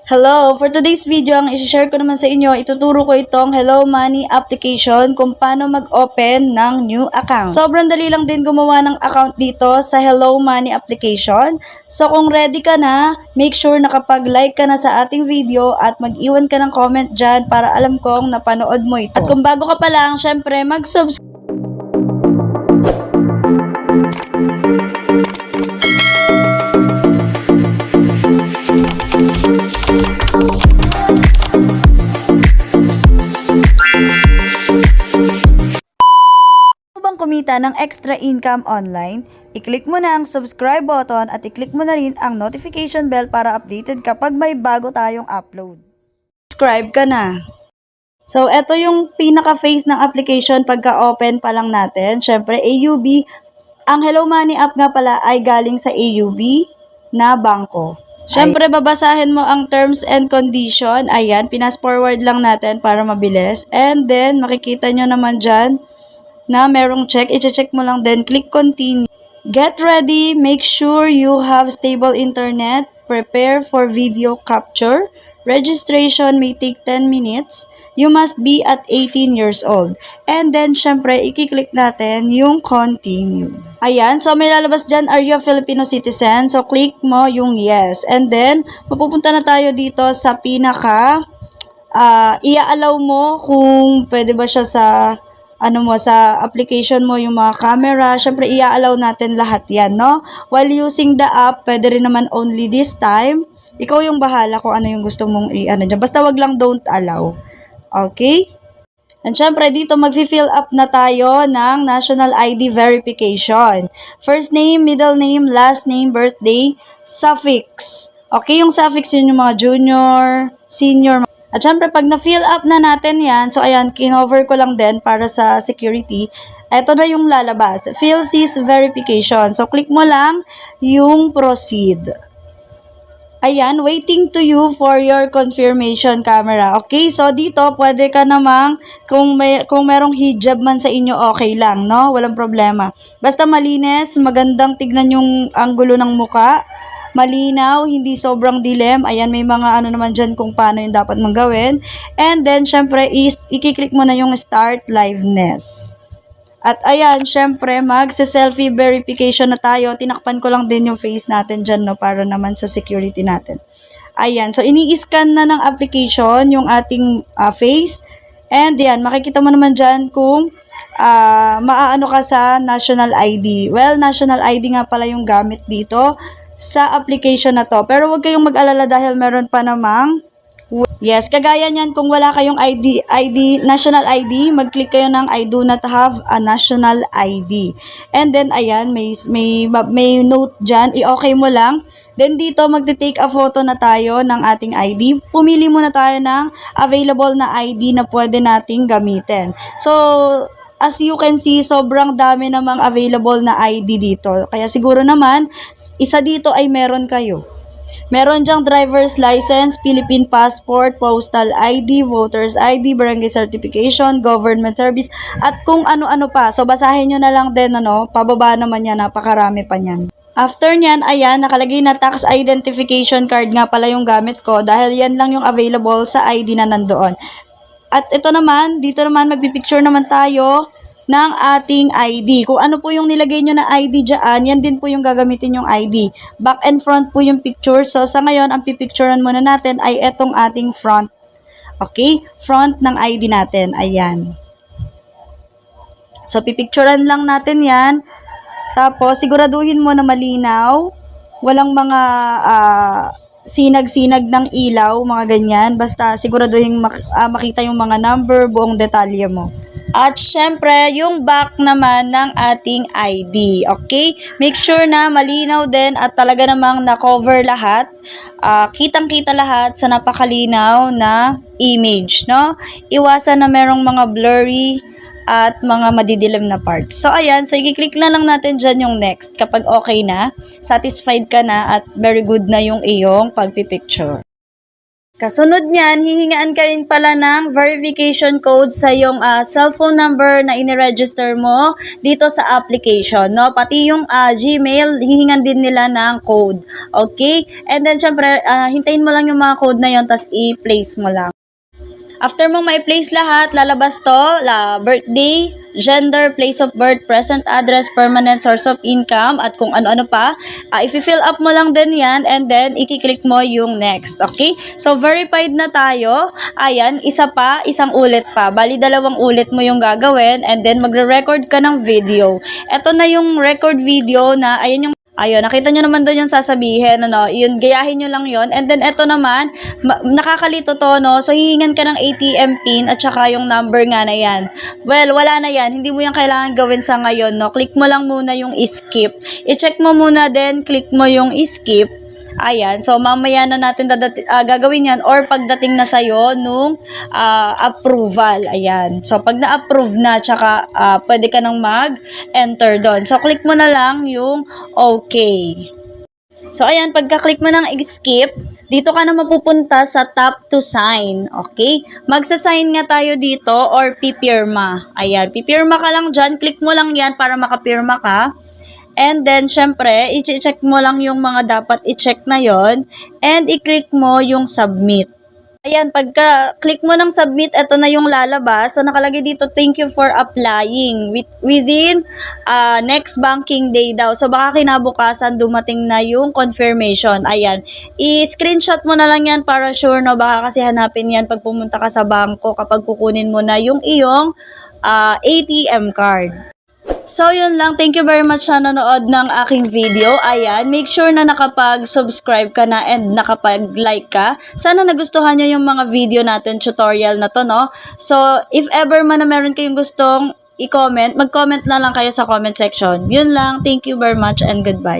Hello! For today's video, ang i-share ko naman sa inyo, ituturo ko itong Hello Money application kung paano mag-open ng new account. Sobrang dali lang din gumawa ng account dito sa Hello Money application. So kung ready ka na, make sure nakapag-like ka na sa ating video at mag-iwan ka ng comment dyan para alam kong napanood mo ito. At kung bago ka pa lang, syempre mag-subscribe. Kumita ng extra income online, i-click mo na ang subscribe button at i-click mo na rin ang notification bell para updated kapag may bago tayong upload. Subscribe ka na. So, ito yung pinaka-face ng application pagka-open pa lang natin. Syempre, AUB. Ang Hello Money app nga pala ay galing sa AUB na bangko. Syempre, babasahin mo ang terms and condition. Ayan, pinas-forward lang natin para mabilis. And then, makikita nyo naman dyan na merong check, i-check mo lang then click continue. Get ready, make sure you have stable internet, prepare for video capture, registration may take 10 minutes, you must be at 18 years old. And then, syempre, i-click natin yung continue. Ayan, so may lalabas dyan, are you a Filipino citizen? So, click mo yung yes. And then, mapupunta na tayo dito sa pinaka, i-allow mo kung pwede ba siya sa sa application mo, yung mga camera, syempre i-allow natin lahat yan, no? While using the app, pwede rin naman only this time. Ikaw yung bahala kung ano yung gusto mong dyan. Basta wag lang don't allow. Okay? And syempre, dito mag-fill up na tayo ng national ID verification. First name, middle name, last name, birthday, suffix. Okay, yung suffix yun yung mga junior, senior. At syempre, pag na-fill up na natin yan, so ayan, kinover ko lang din para sa security. Ito na yung lalabas. Fill sys verification. So, click mo lang yung proceed. Ayan, waiting to you for your confirmation camera. Okay, so dito, pwede ka namang, kung merong hijab man sa inyo, okay lang, no? Walang problema. Basta malinis, magandang tignan yung anggulo ng muka. Malinaw, hindi sobrang dilim. Ayan, may mga naman dyan kung paano yung dapat mong gawin. And then, syempre, i-click mo na yung start liveness. At ayan, syempre, mag-selfie verification na tayo. Tinakpan ko lang din yung face natin dyan, no, para naman sa security natin. Ayan, so ini-scan na ng application yung ating face. And yan, makikita mo naman dyan kung maaano ka sa national ID. Well, national ID nga pala yung gamit dito sa application na to. Pero huwag kayong mag-alala dahil meron pa namang yes, kagaya niyan kung wala kayong national ID, mag-click kayo ng I do not have a national ID. And then ayan, may note diyan, i-okay mo lang. Then dito magte-take a photo na tayo ng ating ID. Pumili muna tayo ng available na ID na pwede nating gamitin. So, as you can see, sobrang dami namang available na ID dito. Kaya siguro naman, isa dito ay meron kayo. Meron dyang driver's license, Philippine passport, postal ID, voter's ID, barangay certification, government service, at kung ano-ano pa. So, basahin nyo na lang din, pababa naman yan, napakarami pa niyan. After nyan, ayan, nakalagay na tax identification card nga pala yung gamit ko dahil yan lang yung available sa ID na nandoon. At ito naman, dito naman magpipicture naman tayo ng ating ID. Kung ano po yung nilagay nyo na ID dyan, yan din po yung gagamitin yung ID. Back and front po yung picture. So, sa ngayon, ang pipicturean muna natin ay etong ating front. Okay? Front ng ID natin. Ayan. So, pipicturean lang natin yan. Tapos, siguraduhin mo na malinaw. Walang mga sinag-sinag ng ilaw, mga ganyan. Basta siguraduhin makita yung mga number, buong detalye mo. At syempre, yung back naman ng ating ID. Okay? Make sure na malinaw din at talaga namang na-cover lahat. Kitang-kita lahat sa napakalinaw na image, no? Iwasan na merong mga blurry at mga madidilim na parts. So, ayan. So, i-click na lang natin dyan yung next kapag okay na, satisfied ka na, at very good na yung iyong pagpipicture. Kasunod niyan, hihingaan ka rin pala ng verification code sa yung cellphone number na iniregister mo dito sa application, no? Pati yung Gmail, hihingan din nila ng code. Okay? And then, syempre, hintayin mo lang yung mga code na yon, tas i-place mo lang. After mong ma-place lahat, lalabas to, birthday, gender, place of birth, present address, permanent source of income, at kung ano-ano pa. If-fill up mo lang din yan, and then, i-click mo yung next. Okay? So, verified na tayo. Ayan, isang ulit pa. Bali, 2 ulit mo yung gagawin, and then, magre-record ka ng video. Ito na yung record video na, ayun, nakita nyo naman doon yung sasabihin, yun, gayahin nyo lang yon. And then, eto naman, nakakalito to, no? So, hihingan ka ng ATM PIN at saka yung number nga na yan. Well, wala na yan. Hindi mo yan kailangan gawin sa ngayon, no? Click mo lang muna yung skip. I-check mo muna din, click mo yung skip. Ayan, so mamaya na natin gagawin yan or pagdating na sa'yo nung approval. Ayan, so pag na-approve na, tsaka pwede ka nang mag-enter doon. So click mo na lang yung okay. So ayan, pagka-click mo ng skip, dito ka na mapupunta sa tap to sign. Okay? Magsa-sign nga tayo dito or pipirma. Ayan, pipirma ka lang dyan. Click mo lang yan para makapirma ka. And then, syempre, i-check mo lang yung mga dapat i-check na yon, and i-click mo yung submit. Ayan, pagka-click mo ng submit, ito na yung lalabas. So, nakalagay dito, thank you for applying within next banking day daw. So, baka kinabukasan dumating na yung confirmation. Ayan, i-screenshot mo na lang yan para sure, no? Baka kasi hanapin yan pag pumunta ka sa bangko kapag kukunin mo na yung iyong ATM card. So, yun lang. Thank you very much sa nanood ng aking video. Ayan, make sure na nakapag-subscribe ka na and nakapag-like ka. Sana nagustuhan nyo yung mga video natin, tutorial na to, no? So, if ever man na meron kayong gustong i-comment, mag-comment na lang kayo sa comment section. Yun lang. Thank you very much and goodbye.